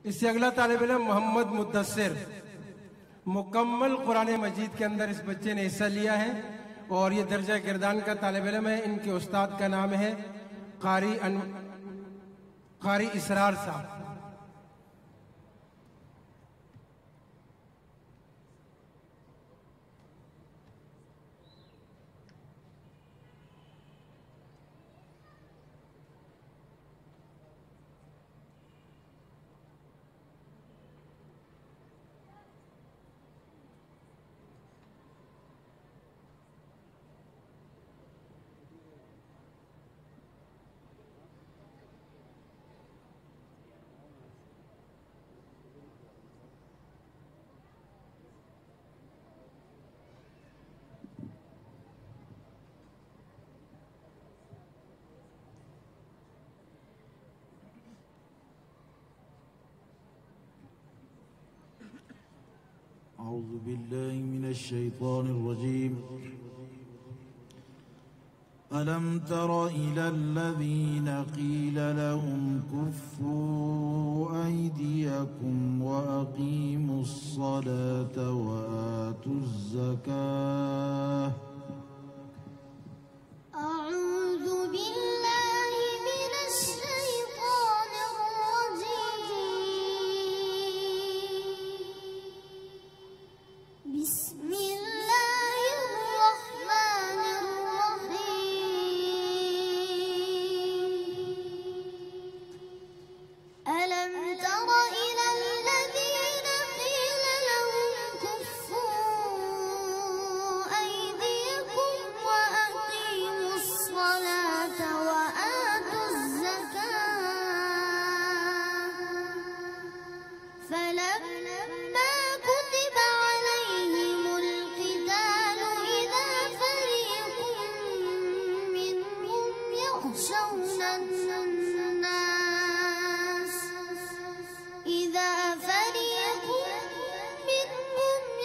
इससे अगला तालिब इल्म मोहम्मद मुद्दस्सिर, मुकम्मल कुरान मजीद के अंदर इस बच्चे ने हिस्सा लिया है और ये दर्जा गिरदान का तालिब इल्म है। इनके उस्ताद का नाम है कारी इसरार साहब। أعوذ بالله من الشيطان الرجيم. ألم تر إلى الذين قيل لهم كفوا أيديكم وأقيموا الصلاة وآتوا الزكاة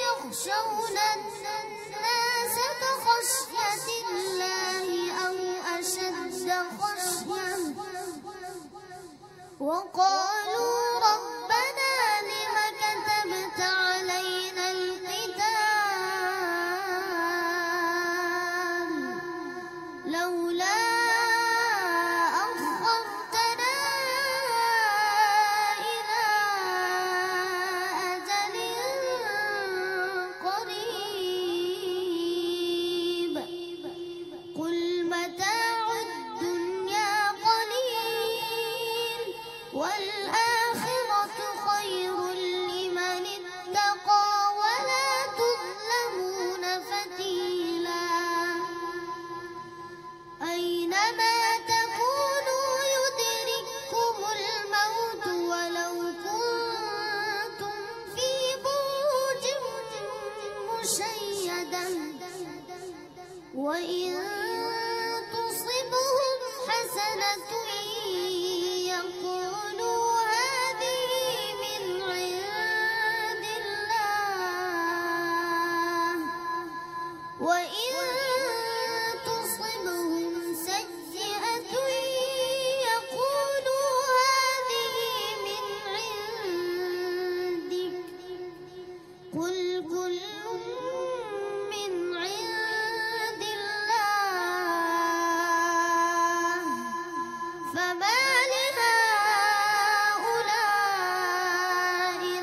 يخشون الناس كخشية الله أو أشد خشية وقالوا ربنا لم كتبت علينا القتال لولا أخرتنا إلى أجل قريب قل متاع الدنيا قليل والآخرة خير لمن اتقى ولا تظلمون فتيلا أينما تكونوا يدرككم الموت ولو كنتم في بروج مشيدة وإن تصبهم حسنة يقولوا هذه من عند الله وإن تصبهم سيئة يقولوا هذه من عندك قل كل من عند الله فما لهؤلاء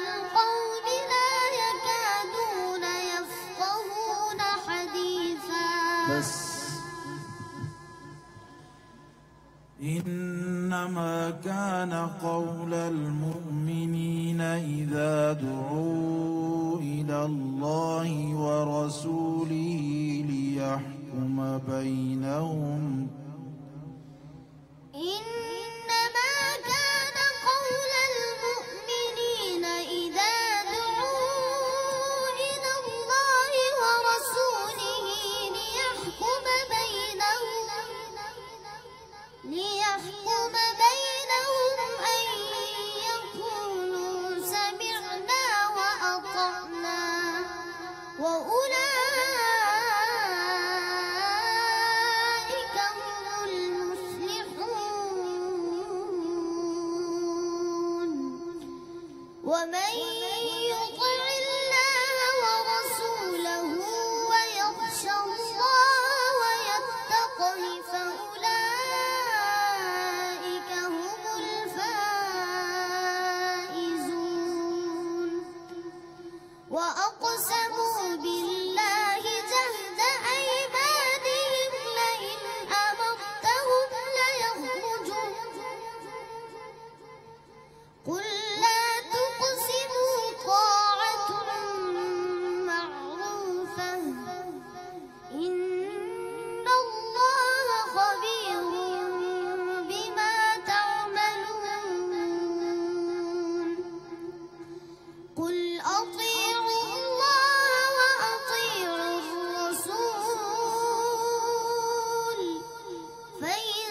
القوم لا يكادون يفقهون حديثا بس إنما كان قول المؤمنين إذا دعوا إلى الله ورسوله ليحكم بينهم إنما كان قول المؤمنين إذا دعوا إلى الله ورسوله ليحكم بينهم أن يقولوا سمعنا وأطعنا وأولئك هم ومن يطع الله ورسوله ويخشى الله ويتقه فأولئك هم الفائزون. وأقسموا بالله جهد أيمانهم لئن أمرتهم ليخرجون قل لا تقسموا طاعة معروفة إن الله خبير بما تعملون. قل أطيعوا الله وأطيعوا الرسول فإن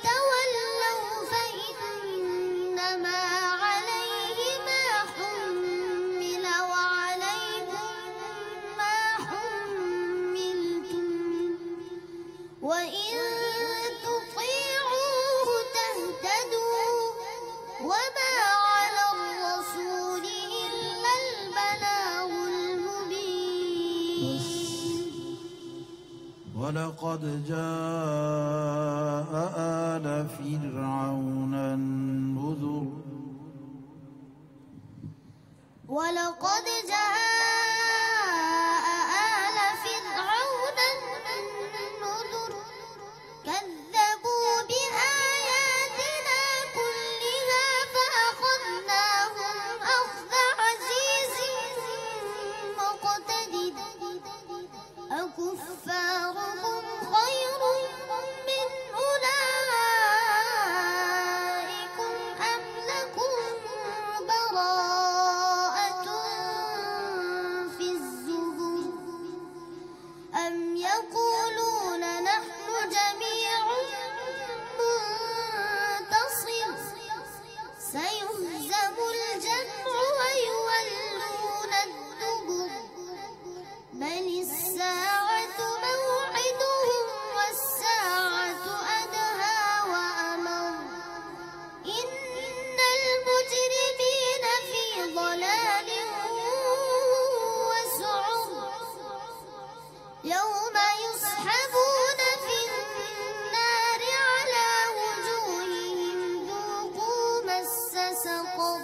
تولوا فإنما عليه ما حمل وعليكم ما حملتم وإن تطيعوه تهتدوا وما على الرسول إلا البلاغ المبين. ولقد جاء آل فرعون النذر. ولقد جاء آل فرعون النذر كذبوا بآياتنا كلها فأخذناهم أخذ عزيز مقتدر. أكفاركم خير من أولئكم أم لكم براءة في الزبر أم يقولون نحن جميع منتصر سيهزم الجمع ويولون الدبر بل الساعة موعدهم والساعة أدهى وأمر. إن المجرمين في ضلال وسعر يوم يسحبون في النار على وجوههم ذوقوا مس سقر.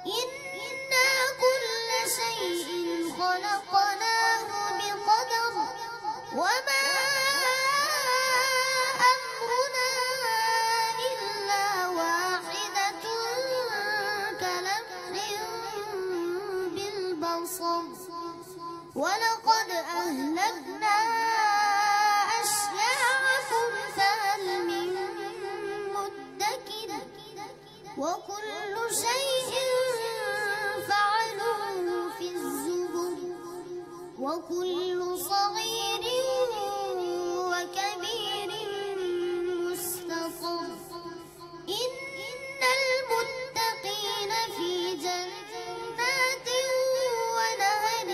إنا كل شيء خلقناه بقدر وما أمرنا إلا واحدة كلمح بالبصر. ولقد أهلكنا أشياعكم فهل من مدكر وكل شيء فعلوه في الزبر وكل صغير وكبير مستطر. إن المتقين في جنات ونهر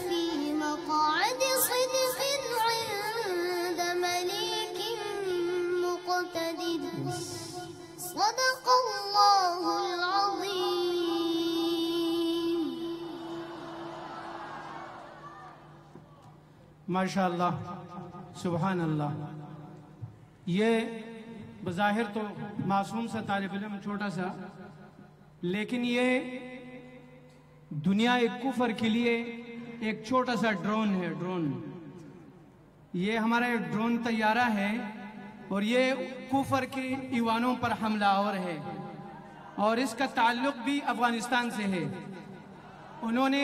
في مقعد صدق عند مليك مقتدر. صدق الله العظيم. माशाअल्लाह, सुभान अल्लाह। ये बज़ाहिर तो मासूम सा तालिब इल्म छोटा सा, लेकिन ये दुनिया एक कुफर के लिए एक छोटा सा ड्रोन है। ड्रोन, ये हमारा एक ड्रोन तैयारा है और ये कुफर के ईवानों पर हमलावर है और इसका ताल्लुक भी अफगानिस्तान से है। उन्होंने